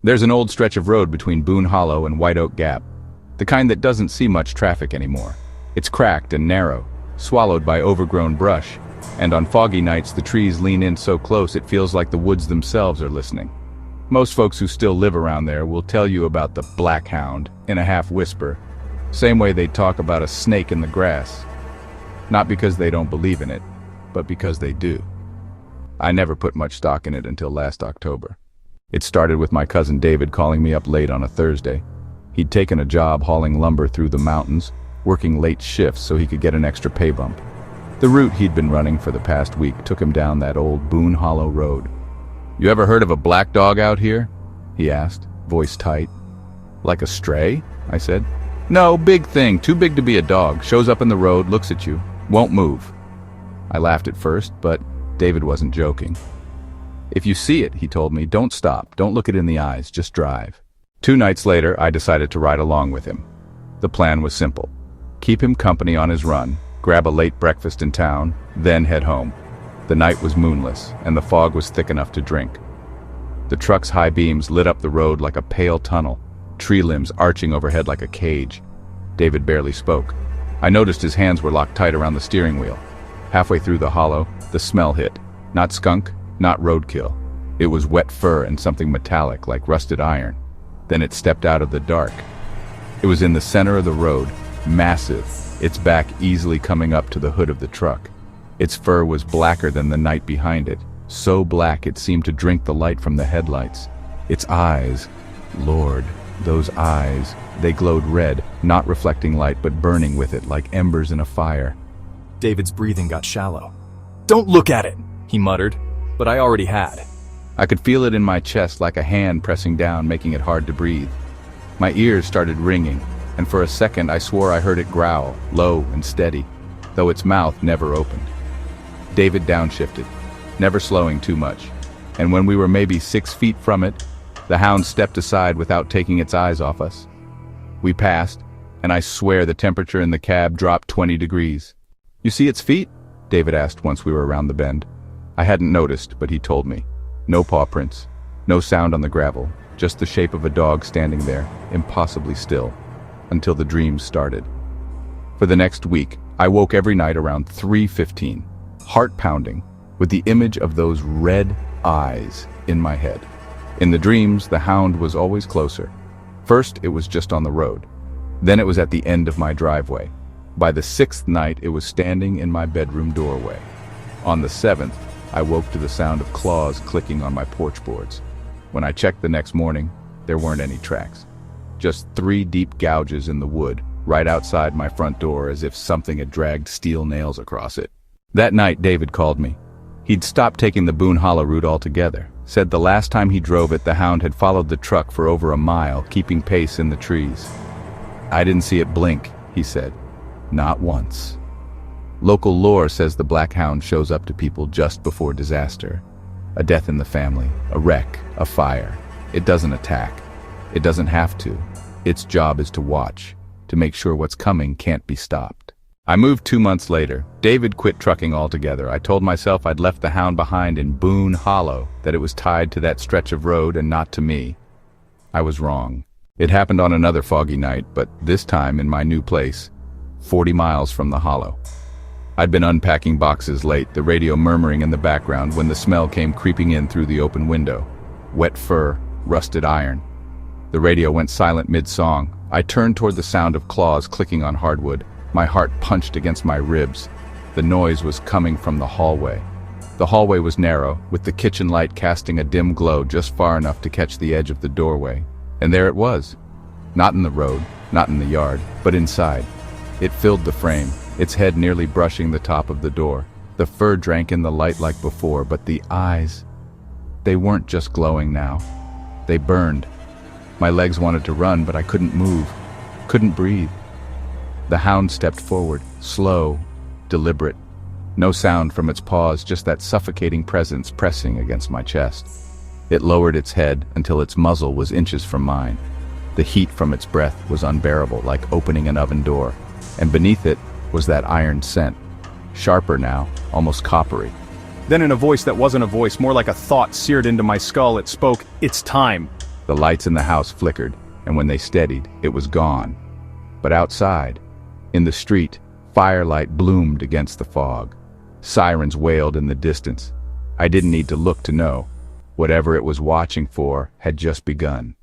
There's an old stretch of road between Boone Hollow and White Oak Gap, the kind that doesn't see much traffic anymore. It's cracked and narrow, swallowed by overgrown brush, and on foggy nights the trees lean in so close it feels like the woods themselves are listening. Most folks who still live around there will tell you about the black hound in a half whisper, same way they talk about a snake in the grass. Not because they don't believe in it, but because they do. I never put much stock in it until last October. It started with my cousin David calling me up late on a Thursday. He'd taken a job hauling lumber through the mountains, working late shifts so he could get an extra pay bump. The route he'd been running for the past week took him down that old Boone Hollow road. "You ever heard of a black dog out here?" he asked, voice tight. "Like a stray?" I said. "No, big thing, too big to be a dog. Shows up in the road, looks at you, won't move." I laughed at first, but David wasn't joking. "If you see it," he told me, "don't stop, don't look it in the eyes, just drive." 2 nights later, I decided to ride along with him. The plan was simple. Keep him company on his run, grab a late breakfast in town, then head home. The night was moonless, and the fog was thick enough to drink. The truck's high beams lit up the road like a pale tunnel, tree limbs arching overhead like a cage. David barely spoke. I noticed his hands were locked tight around the steering wheel. Halfway through the hollow, the smell hit. Not skunk, not roadkill. It was wet fur and something metallic like rusted iron. Then it stepped out of the dark. It was in the center of the road, massive, its back easily coming up to the hood of the truck. Its fur was blacker than the night behind it, so black it seemed to drink the light from the headlights. Its eyes, Lord, those eyes, they glowed red, not reflecting light but burning with it like embers in a fire. David's breathing got shallow. "Don't look at it," he muttered, but I already had. I could feel it in my chest like a hand pressing down, making it hard to breathe. My ears started ringing, and for a second I swore I heard it growl, low and steady, though its mouth never opened. David downshifted, never slowing too much, and when we were maybe 6 feet from it, the hound stepped aside without taking its eyes off us. We passed, and I swear the temperature in the cab dropped 20 degrees. "You see its feet?" David asked once we were around the bend. I hadn't noticed, but he told me. No paw prints, no sound on the gravel, just the shape of a dog standing there, impossibly still, until the dreams started. For the next week, I woke every night around 3:15, heart pounding, with the image of those red eyes in my head. In the dreams, the hound was always closer. First, it was just on the road. Then it was at the end of my driveway. By the 6th night, it was standing in my bedroom doorway. On the 7th, I woke to the sound of claws clicking on my porch boards. When I checked the next morning, there weren't any tracks. Just 3 deep gouges in the wood, right outside my front door, as if something had dragged steel nails across it. That night, David called me. He'd stopped taking the Boone Hollow route altogether. Said the last time he drove it, the hound had followed the truck for over a mile, keeping pace in the trees. "I didn't see it blink," he said. "Not once." Local lore says the black hound shows up to people just before disaster. A death in the family, a wreck, a fire. It doesn't attack. It doesn't have to. Its job is to watch, to make sure what's coming can't be stopped. I moved 2 months later. David quit trucking altogether. I told myself I'd left the hound behind in Boone Hollow, that it was tied to that stretch of road and not to me. I was wrong. It happened on another foggy night, but this time in my new place, 40 miles from the hollow. I'd been unpacking boxes late, the radio murmuring in the background when the smell came creeping in through the open window. Wet fur, rusted iron. The radio went silent mid-song. I turned toward the sound of claws clicking on hardwood. My heart punched against my ribs. The noise was coming from the hallway. The hallway was narrow, with the kitchen light casting a dim glow just far enough to catch the edge of the doorway. And there it was. Not in the road, not in the yard, but inside. It filled the frame, its head nearly brushing the top of the door. The fur drank in the light like before, but the eyes, they weren't just glowing now. They burned. My legs wanted to run, but I couldn't move, couldn't breathe. The hound stepped forward, slow, deliberate. No sound from its paws, just that suffocating presence pressing against my chest. It lowered its head until its muzzle was inches from mine. The heat from its breath was unbearable, like opening an oven door. And beneath it was that iron scent, sharper now, almost coppery. Then in a voice that wasn't a voice, more like a thought seared into my skull, it spoke, "It's time." The lights in the house flickered, and when they steadied, it was gone. But outside, in the street, firelight bloomed against the fog. Sirens wailed in the distance. I didn't need to look to know. Whatever it was watching for had just begun.